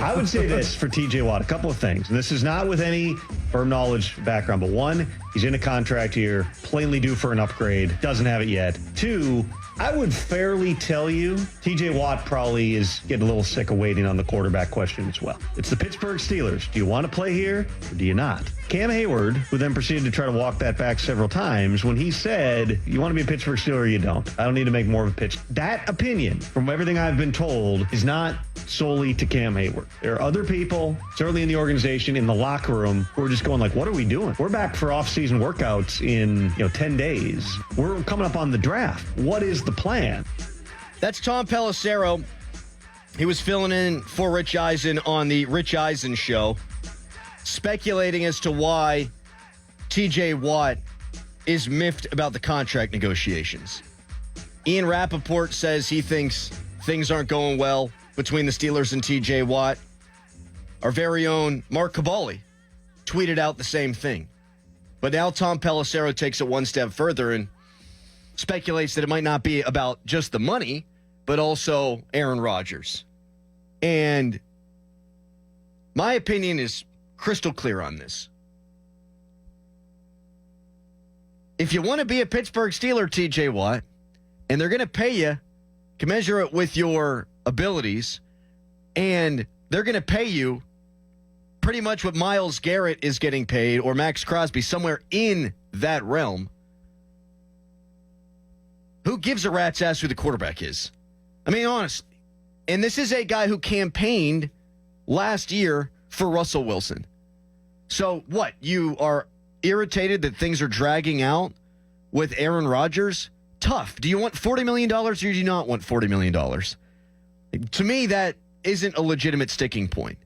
I would say this for TJ Watt, a couple of things. This is not with any firm knowledge background, but one, he's in a contract year, plainly due for an upgrade, doesn't have it yet. Two, I would fairly tell you TJ Watt probably is getting a little sick of waiting on the quarterback question as well. It's the Pittsburgh Steelers. Do you want to play here or do you not? Cam Hayward, who then proceeded to try to walk that back several times, when he said, you want to be a Pittsburgh Steeler or you don't. I don't need to make more of a pitch. That opinion, from everything I've been told, is not solely to Cam Hayward. There are other people, certainly in the organization, in the locker room, who are just going like, what are we doing? We're back for off-season workouts in 10 days. We're coming up on the draft. What is the plan? That's Tom Pelissero. He was filling in for Rich Eisen on the Rich Eisen Show, speculating as to why TJ Watt is miffed about the contract negotiations. Ian Rappaport says he thinks things aren't going well between the Steelers and TJ Watt. Our very own Mark Cabali tweeted out the same thing. But now Tom Pelissero takes it one step further and speculates that it might not be about just the money, but also Aaron Rodgers. And my opinion is crystal clear on this. If you want to be a Pittsburgh Steeler, TJ Watt, and they're going to pay you commensurate with your abilities, and they're going to pay you pretty much what Myles Garrett is getting paid or Max Crosby, somewhere in that realm, who gives a rat's ass who the quarterback is? I mean, honestly. And this is a guy who campaigned last year for Russell Wilson. So what? You are irritated that things are dragging out with Aaron Rodgers? Tough. Do you want $40 million or do you not want $40 million? To me, that isn't a legitimate sticking point.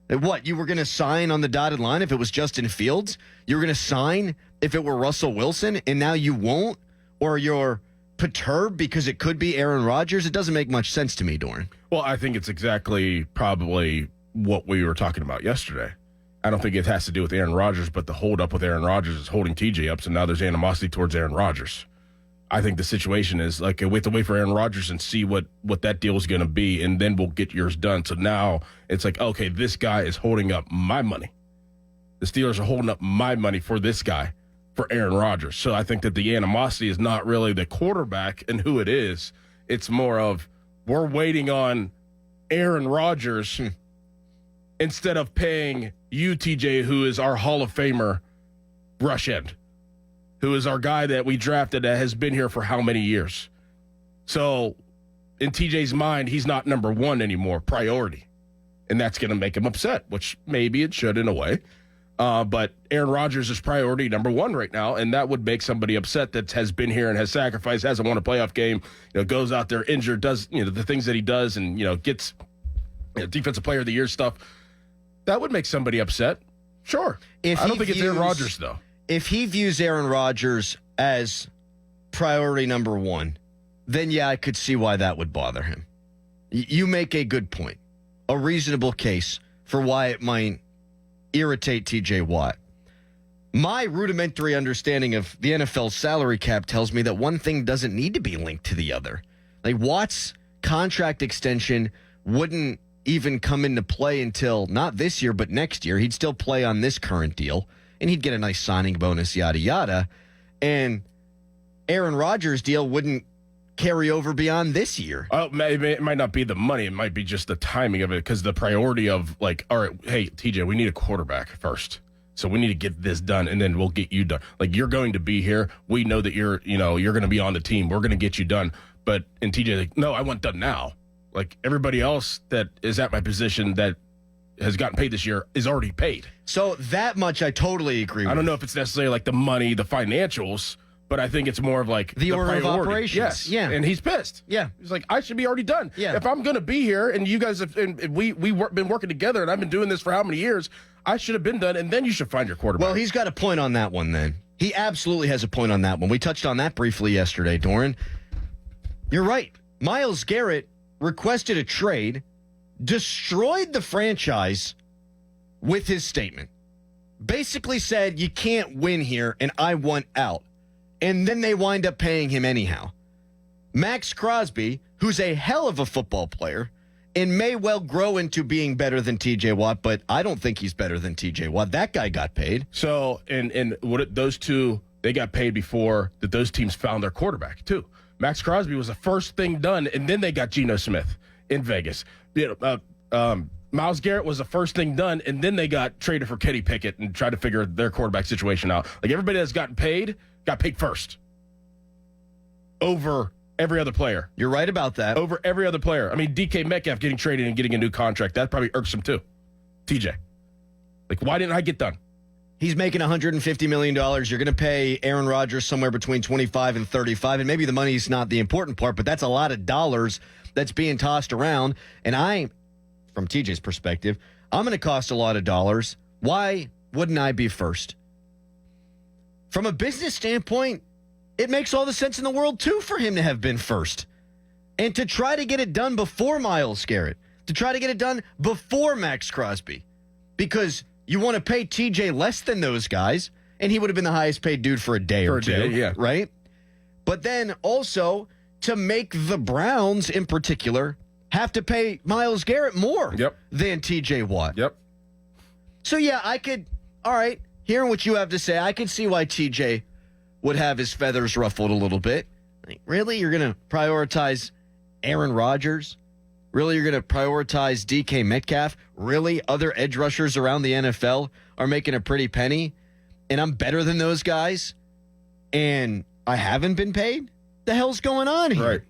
What? You were going to sign on the dotted line if it was Justin Fields? You were going to sign if it were Russell Wilson, and now you won't? Or you're perturbed because it could be Aaron Rodgers? It doesn't make much sense to me, Dorin. Well, I think it's exactly probably what we were talking about yesterday. I don't think it has to do with Aaron Rodgers, but the hold-up with Aaron Rodgers is holding TJ up, so now there's animosity towards Aaron Rodgers. I think the situation is, like, we have to wait for Aaron Rodgers and see what that deal is going to be, and then we'll get yours done. So now it's like, okay, this guy is holding up my money. The Steelers are holding up my money for this guy, for Aaron Rodgers. So I think that the animosity is not really the quarterback and who it is. It's more of we're waiting on Aaron Rodgers instead of paying you, TJ, who is our Hall of Famer rush end, who is our guy that we drafted that has been here for how many years. So in TJ's mind, he's not number one anymore, priority. And that's going to make him upset, which maybe it should in a way. But Aaron Rodgers is priority number one right now, and that would make somebody upset that has been here and has sacrificed, hasn't won a playoff game, goes out there injured, does the things that he does, and gets defensive player of the year stuff. That would make somebody upset. Sure. I don't think it's Aaron Rodgers, though. If he views Aaron Rodgers as priority number one, then yeah, I could see why that would bother him. You make a good point, a reasonable case for why it might irritate TJ Watt. My rudimentary understanding of the NFL salary cap tells me that one thing doesn't need to be linked to the other. Like, Watt's contract extension wouldn't even come into play until not this year, but next year. He'd still play on this current deal, and he'd get a nice signing bonus, yada, yada. And Aaron Rodgers' deal wouldn't carry over beyond this year. Oh, it might not be the money. It might be just the timing of it, because the priority of, like, all right, hey, TJ, we need a quarterback first. So we need to get this done, and then we'll get you done. Like, you're going to be here. We know that you're going to be on the team. We're going to get you done. But, and TJ, like, no, I want done now. Like, everybody else that is at my position that has gotten paid this year is already paid. So that much I totally agree with. I don't know if it's necessarily like the money, the financials, but I think it's more of like the order priority. Of operations. Yes. Yeah. And he's pissed. Yeah. He's like, I should be already done. Yeah. If I'm going to be here and you guys have, and we've been working together and I've been doing this for how many years, I should have been done, and then you should find your quarterback. Well, he's got a point on that one then. He absolutely has a point on that one. We touched on that briefly yesterday, Dorin. You're right. Myles Garrett requested a trade, destroyed the franchise with his statement. Basically said, you can't win here, and I want out. And then they wind up paying him anyhow. Max Crosby, who's a hell of a football player and may well grow into being better than TJ Watt, but I don't think he's better than TJ Watt. That guy got paid. So, and those two, they got paid before that those teams found their quarterback, too. Max Crosby was the first thing done, and then they got Geno Smith in Vegas. Myles Garrett was the first thing done, and then they got traded for Kenny Pickett and tried to figure their quarterback situation out. Like, everybody that's gotten paid got paid first over every other player. You're right about that. Over every other player. I mean, DK Metcalf getting traded and getting a new contract, that probably irks him too. TJ. Like, why didn't I get done? He's making $150 million. You're going to pay Aaron Rodgers somewhere between 25 and 35, and maybe the money's not the important part, but that's a lot of dollars that's being tossed around. And from TJ's perspective, I'm going to cost a lot of dollars. Why wouldn't I be first? From a business standpoint, it makes all the sense in the world, too, for him to have been first. And to try to get it done before Myles Garrett, to try to get it done before Max Crosby, because you want to pay TJ less than those guys, and he would have been the highest paid dude for a day or two, yeah. Right? But then also to make the Browns in particular have to pay Myles Garrett more than TJ Watt. Yep. So, yeah, all right, hearing what you have to say, I can see why TJ would have his feathers ruffled a little bit. Like, really? You're going to prioritize Aaron Rodgers? Really, you're going to prioritize DK Metcalf? Really, other edge rushers around the NFL are making a pretty penny, and I'm better than those guys, and I haven't been paid? The hell's going on here? Right.